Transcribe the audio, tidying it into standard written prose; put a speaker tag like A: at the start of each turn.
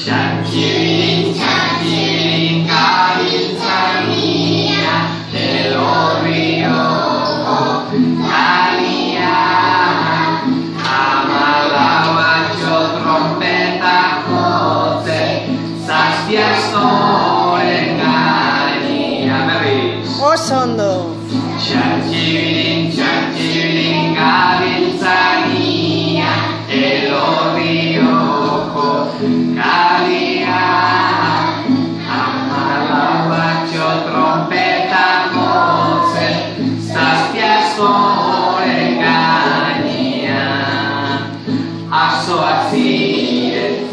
A: Chantirin, chantirin, carinzania, del orioco, calia, amalawaccio, trompeta, cote, sastia, sole, calia, berriz.
B: Osondo.
A: Chantirin, chantirin, carinzania, del orioco, calia, amalawaccio, trompeta, cote, sastia, sole, calia, asso, azie,